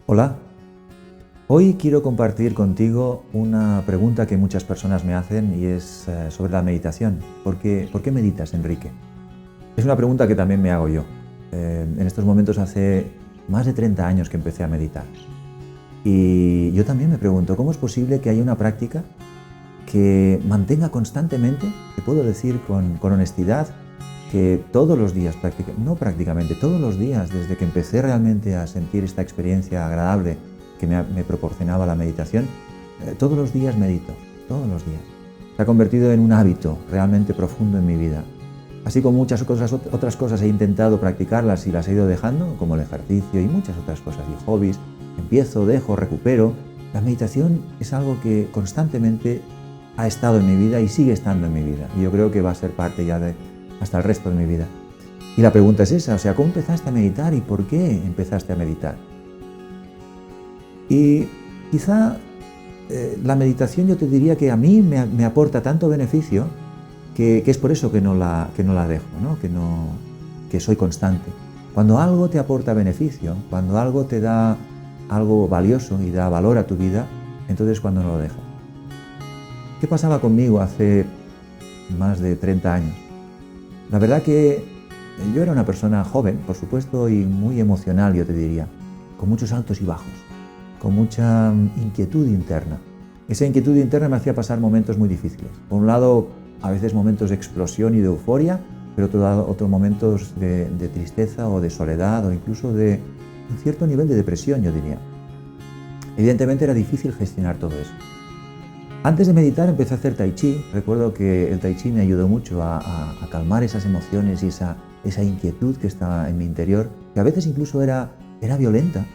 Hola, hoy quiero compartir contigo una pregunta que muchas personas me hacen y es sobre la meditación. ¿Por qué meditas, Enrique? Es una pregunta que también me hago yo. En estos momentos hace más de 30 años que empecé a meditar. Y yo también me pregunto, ¿cómo es posible que haya una práctica que mantenga constantemente, te puedo decir con honestidad, que todos los días, prácticamente todos los días, desde que empecé realmente a sentir esta experiencia agradable que me proporcionaba la meditación, todos los días medito, todos los días. Se ha convertido en un hábito realmente profundo en mi vida. Así como muchas otras cosas he intentado practicarlas y las he ido dejando, como el ejercicio y muchas otras cosas, y hobbies, empiezo, dejo, recupero. La meditación es algo que constantemente ha estado en mi vida y sigue estando en mi vida. Y yo creo que va a ser parte ya hasta el resto de mi vida. Y la pregunta es esa, ¿cómo empezaste a meditar y por qué empezaste a meditar? Y quizá la meditación yo te diría que a mí me aporta tanto beneficio que es por eso que no la dejo, ¿no? Que soy constante. Cuando algo te aporta beneficio, cuando algo te da algo valioso y da valor a tu vida, entonces cuando no lo dejas. ¿Qué pasaba conmigo hace más de 30 años? La verdad que yo era una persona joven, por supuesto, y muy emocional, yo te diría, con muchos altos y bajos, con mucha inquietud interna. Esa inquietud interna me hacía pasar momentos muy difíciles. Por un lado, a veces momentos de explosión y de euforia, pero otros momentos de tristeza o de soledad o incluso de un cierto nivel de depresión, yo diría. Evidentemente era difícil gestionar todo eso. Antes de meditar empecé a hacer tai chi. Recuerdo que el tai chi me ayudó mucho a calmar esas emociones y esa inquietud que estaba en mi interior, que a veces incluso era violenta.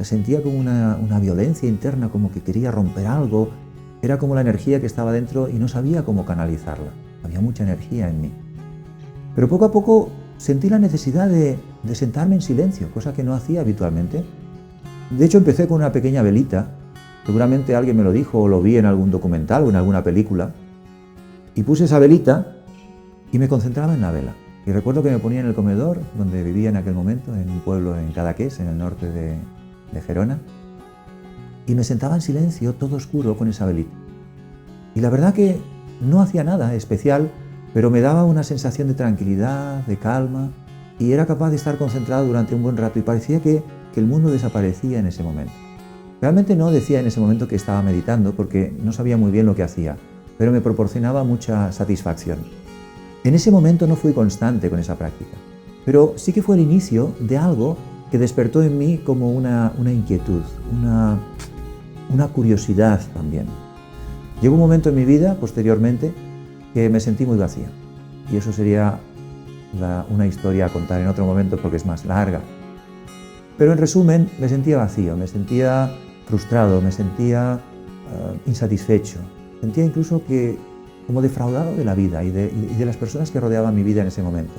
Sentía como una violencia interna, como que quería romper algo. Era como la energía que estaba dentro y no sabía cómo canalizarla. Había mucha energía en mí. Pero poco a poco sentí la necesidad de sentarme en silencio, cosa que no hacía habitualmente. De hecho, empecé con una pequeña velita. Seguramente alguien me lo dijo o lo vi en algún documental o en alguna película. Y puse esa velita y me concentraba en la vela. Y recuerdo que me ponía en el comedor donde vivía en aquel momento, en un pueblo en Cadaqués, en el norte de Gerona. Y me sentaba en silencio, todo oscuro, con esa velita. Y la verdad que no hacía nada especial, pero me daba una sensación de tranquilidad, de calma. Y era capaz de estar concentrado durante un buen rato y parecía que el mundo desaparecía en ese momento. Realmente no decía en ese momento que estaba meditando porque no sabía muy bien lo que hacía, pero me proporcionaba mucha satisfacción. En ese momento no fui constante con esa práctica, pero sí que fue el inicio de algo que despertó en mí como una inquietud, una curiosidad también. Llegó un momento en mi vida, posteriormente, que me sentí muy vacío. Y eso sería una historia a contar en otro momento porque es más larga. Pero en resumen, me sentía vacío, me sentía frustrado, me sentía insatisfecho. Sentía incluso como defraudado de la vida y de las personas que rodeaban mi vida en ese momento.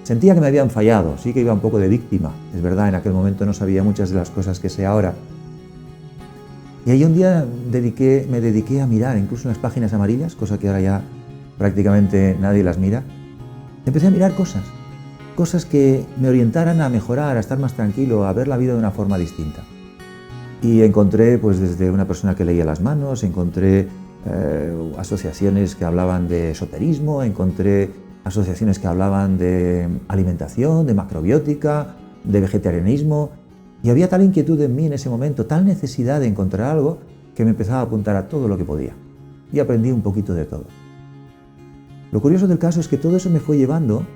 Sentía que me habían fallado, sí que iba un poco de víctima. Es verdad, en aquel momento no sabía muchas de las cosas que sé ahora. Y ahí un día me dediqué a mirar, incluso en las páginas amarillas, cosa que ahora ya prácticamente nadie las mira. Empecé a mirar cosas que me orientaran a mejorar, a estar más tranquilo, a ver la vida de una forma distinta. Y encontré, pues desde una persona que leía las manos, encontré asociaciones que hablaban de esoterismo, encontré asociaciones que hablaban de alimentación, de macrobiótica, de vegetarianismo. Y había tal inquietud en mí en ese momento, tal necesidad de encontrar algo, que me empezaba a apuntar a todo lo que podía. Y aprendí un poquito de todo. Lo curioso del caso es que todo eso me fue llevando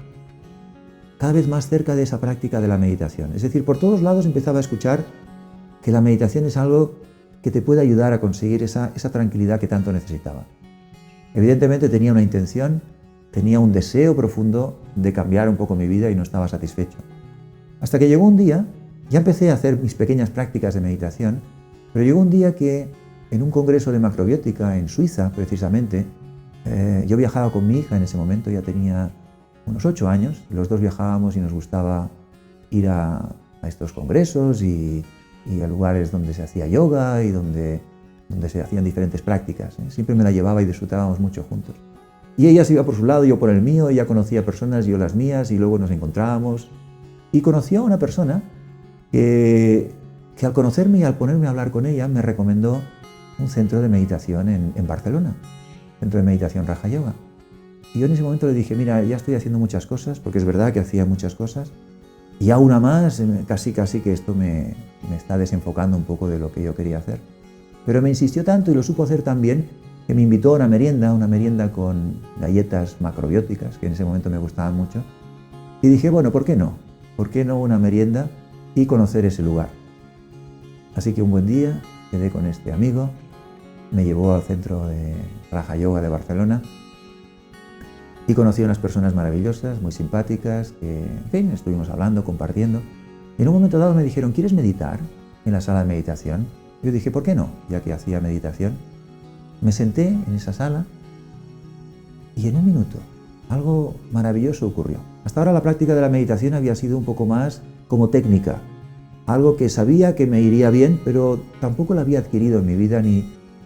cada vez más cerca de esa práctica de la meditación. Es decir, por todos lados empezaba a escuchar que la meditación es algo que te puede ayudar a conseguir esa tranquilidad que tanto necesitaba. Evidentemente tenía una intención, tenía un deseo profundo de cambiar un poco mi vida y no estaba satisfecho. Hasta que llegó un día, ya empecé a hacer mis pequeñas prácticas de meditación, pero llegó un día que en un congreso de macrobiótica en Suiza, precisamente, yo viajaba con mi hija en ese momento, ya tenía unos 8 años, los dos viajábamos y nos gustaba ir a estos congresos y a lugares donde se hacía yoga y donde se hacían diferentes prácticas. Siempre me la llevaba y disfrutábamos mucho juntos. Y ella se iba por su lado, yo por el mío, ella conocía personas, yo las mías, y luego nos encontrábamos. Y conocí a una persona que que al conocerme y al ponerme a hablar con ella me recomendó un centro de meditación en Barcelona, centro de meditación Raja Yoga. Y yo en ese momento le dije, mira, ya estoy haciendo muchas cosas, porque es verdad que hacía muchas cosas, y a una más, casi que esto me está desenfocando un poco de lo que yo quería hacer. Pero me insistió tanto y lo supo hacer tan bien que me invitó a una merienda con galletas macrobióticas, que en ese momento me gustaban mucho. Y dije, bueno, ¿por qué no? ¿Por qué no una merienda y conocer ese lugar? Así que un buen día quedé con este amigo, me llevó al centro de Raja Yoga de Barcelona y conocí a unas personas maravillosas, muy simpáticas, que, en fin, estuvimos hablando, compartiendo. Y en un momento dado me dijeron, ¿quieres meditar en la sala de meditación? Yo dije, ¿por qué no? Ya que hacía meditación. Me senté en esa sala y en un minuto algo maravilloso ocurrió. Hasta ahora la práctica de la meditación había sido un poco más como técnica, algo que sabía que me iría bien, pero tampoco la había adquirido en mi vida ni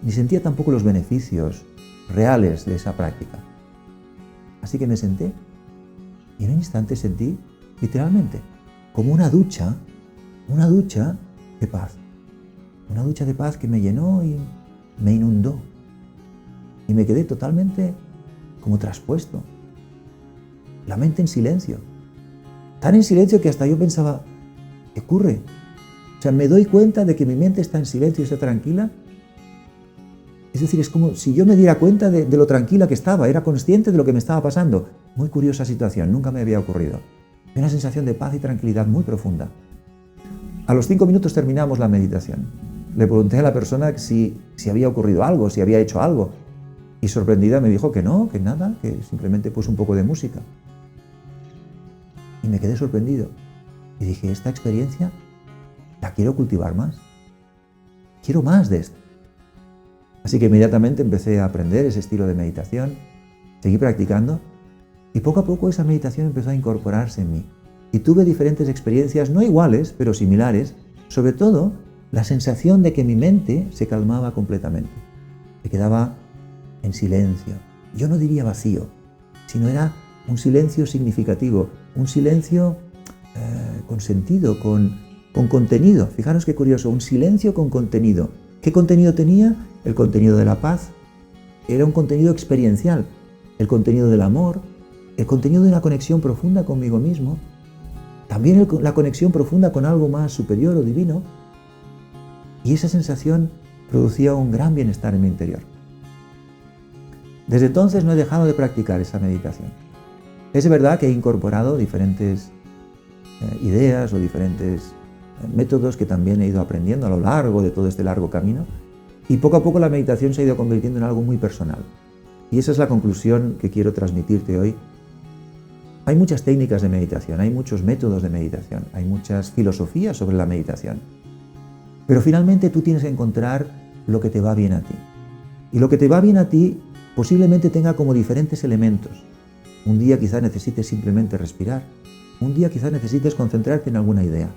sentía tampoco los beneficios reales de esa práctica. Así que me senté y en un instante sentí, literalmente, como una ducha de paz. Una ducha de paz que me llenó y me inundó. Y me quedé totalmente como traspuesto. La mente en silencio. Tan en silencio que hasta yo pensaba, ¿qué ocurre? O sea, me doy cuenta de que mi mente está en silencio y está tranquila. Es decir, es como si yo me diera cuenta de lo tranquila que estaba, era consciente de lo que me estaba pasando. Muy curiosa situación, nunca me había ocurrido. Una sensación de paz y tranquilidad muy profunda. A los 5 minutos terminamos la meditación. Le pregunté a la persona si había ocurrido algo, si había hecho algo. Y sorprendida me dijo que no, que nada, que simplemente puso un poco de música. Y me quedé sorprendido. Y dije, esta experiencia la quiero cultivar más. Quiero más de esto. Así que inmediatamente empecé a aprender ese estilo de meditación, seguí practicando y poco a poco esa meditación empezó a incorporarse en mí. Y tuve diferentes experiencias, no iguales, pero similares, sobre todo la sensación de que mi mente se calmaba completamente, que quedaba en silencio. Yo no diría vacío, sino era un silencio significativo, un silencio con sentido, con contenido. Fijaros qué curioso, un silencio con contenido. ¿Qué contenido tenía? El contenido de la paz. Era un contenido experiencial. El contenido del amor. El contenido de una conexión profunda conmigo mismo. También la conexión profunda con algo más superior o divino. Y esa sensación producía un gran bienestar en mi interior. Desde entonces no he dejado de practicar esa meditación. Es verdad que he incorporado diferentes ideas o diferentes métodos que también he ido aprendiendo a lo largo de todo este largo camino y poco a poco la meditación se ha ido convirtiendo en algo muy personal. Y esa es la conclusión que quiero transmitirte hoy. Hay muchas técnicas de meditación, hay muchos métodos de meditación, hay muchas filosofías sobre la meditación, pero finalmente tú tienes que encontrar lo que te va bien a ti. Y lo que te va bien a ti posiblemente tenga como diferentes elementos. Un día quizás necesites simplemente respirar, un día quizás necesites concentrarte en alguna idea.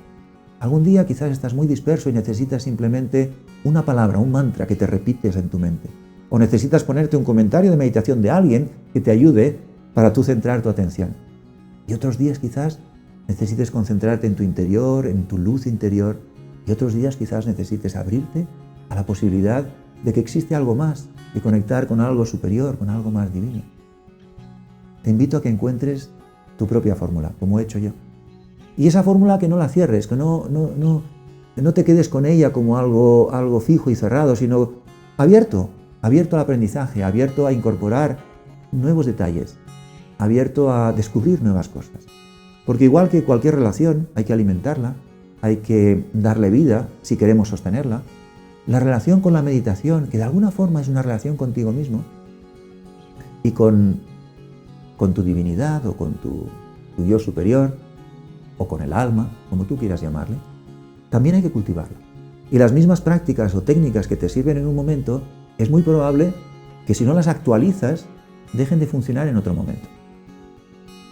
Algún día quizás estás muy disperso y necesitas simplemente una palabra, un mantra que te repites en tu mente. O necesitas ponerte un comentario de meditación de alguien que te ayude para tú centrar tu atención. Y otros días quizás necesites concentrarte en tu interior, en tu luz interior. Y otros días quizás necesites abrirte a la posibilidad de que existe algo más y conectar con algo superior, con algo más divino. Te invito a que encuentres tu propia fórmula, como he hecho yo. Y esa fórmula que no la cierres, que no te quedes con ella como algo fijo y cerrado, sino abierto al aprendizaje, abierto a incorporar nuevos detalles, abierto a descubrir nuevas cosas. Porque igual que cualquier relación, hay que alimentarla, hay que darle vida si queremos sostenerla. La relación con la meditación, que de alguna forma es una relación contigo mismo y con tu divinidad o con tu yo superior, o con el alma, como tú quieras llamarle, también hay que cultivarla. Y las mismas prácticas o técnicas que te sirven en un momento, es muy probable que si no las actualizas, dejen de funcionar en otro momento.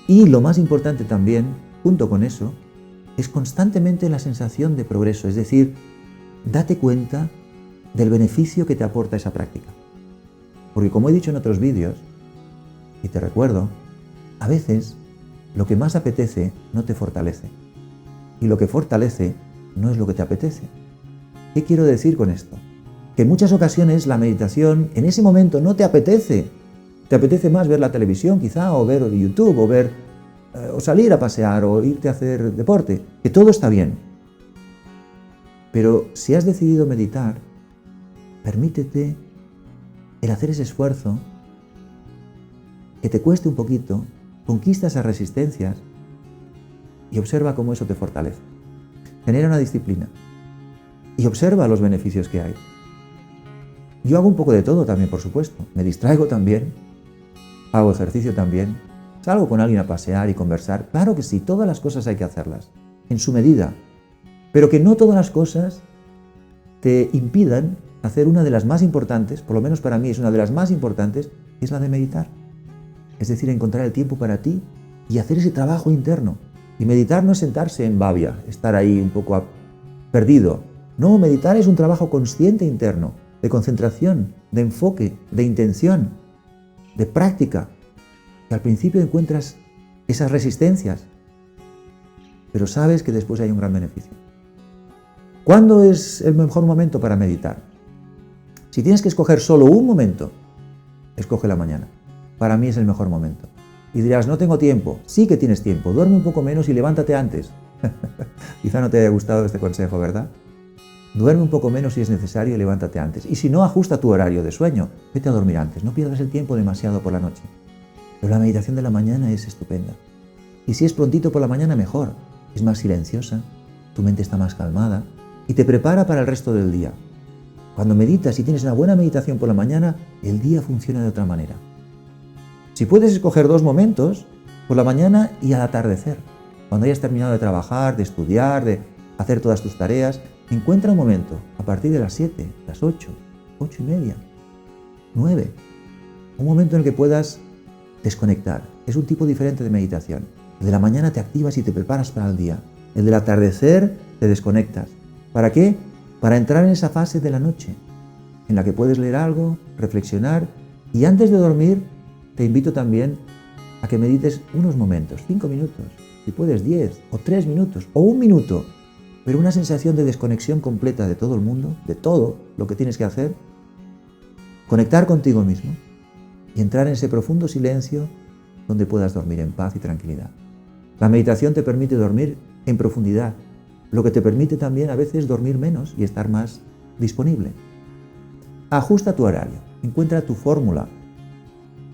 Y lo más importante también, junto con eso, es constantemente la sensación de progreso, es decir, date cuenta del beneficio que te aporta esa práctica. Porque como he dicho en otros vídeos, y te recuerdo, a veces lo que más apetece no te fortalece. Y lo que fortalece no es lo que te apetece. ¿Qué quiero decir con esto? Que en muchas ocasiones la meditación en ese momento no te apetece. Te apetece más ver la televisión quizá, o ver YouTube, o salir a pasear, o irte a hacer deporte, que todo está bien. Pero si has decidido meditar, permítete el hacer ese esfuerzo, que te cueste un poquito, conquista esas resistencias y observa cómo eso te fortalece. Genera una disciplina y observa los beneficios que hay. Yo hago un poco de todo también, por supuesto. Me distraigo también, hago ejercicio también, salgo con alguien a pasear y conversar. Claro que sí, todas las cosas hay que hacerlas, en su medida, pero que no todas las cosas te impidan hacer una de las más importantes, por lo menos para mí es una de las más importantes, que es la de meditar. Es decir, encontrar el tiempo para ti y hacer ese trabajo interno. Y meditar no es sentarse en babia, estar ahí un poco perdido. No, meditar es un trabajo consciente interno, de concentración, de enfoque, de intención, de práctica. Que al principio encuentras esas resistencias, pero sabes que después hay un gran beneficio. ¿Cuándo es el mejor momento para meditar? Si tienes que escoger solo un momento, escoge la mañana. Para mí es el mejor momento. Y dirás, no tengo tiempo. Sí que tienes tiempo. Duerme un poco menos y levántate antes. Quizá no te haya gustado este consejo, ¿verdad? Duerme un poco menos si es necesario y levántate antes. Y si no, ajusta tu horario de sueño. Vete a dormir antes. No pierdas el tiempo demasiado por la noche. Pero la meditación de la mañana es estupenda. Y si es prontito por la mañana, mejor. Es más silenciosa, tu mente está más calmada y te prepara para el resto del día. Cuando meditas y tienes una buena meditación por la mañana, el día funciona de otra manera. Si puedes escoger dos momentos, por la mañana y al atardecer, cuando hayas terminado de trabajar, de estudiar, de hacer todas tus tareas, encuentra un momento a partir de las 7, las 8, 8:30, 9, un momento en el que puedas desconectar. Es un tipo diferente de meditación. El de la mañana te activas y te preparas para el día. El del atardecer te desconectas. ¿Para qué? Para entrar en esa fase de la noche, en la que puedes leer algo, reflexionar, y antes de dormir te invito también a que medites unos momentos, 5 minutos, si puedes 10 o 3 minutos o 1 minuto, pero una sensación de desconexión completa de todo el mundo, de todo lo que tienes que hacer, conectar contigo mismo y entrar en ese profundo silencio donde puedas dormir en paz y tranquilidad. La meditación te permite dormir en profundidad, lo que te permite también a veces dormir menos y estar más disponible. Ajusta tu horario, encuentra tu fórmula,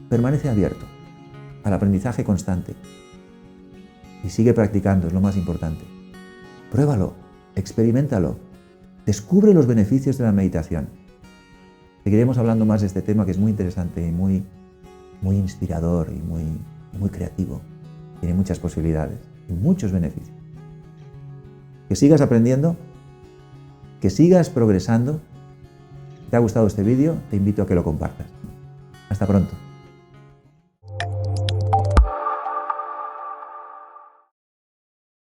permanece abierto al aprendizaje constante y sigue practicando, es lo más importante. Pruébalo, experiméntalo, descubre los beneficios de la meditación. Seguiremos hablando más de este tema que es muy interesante y muy inspirador y muy creativo. Tiene muchas posibilidades y muchos beneficios. Que sigas aprendiendo, que sigas progresando. ¿Te ha gustado este vídeo? Te invito a que lo compartas. Hasta pronto.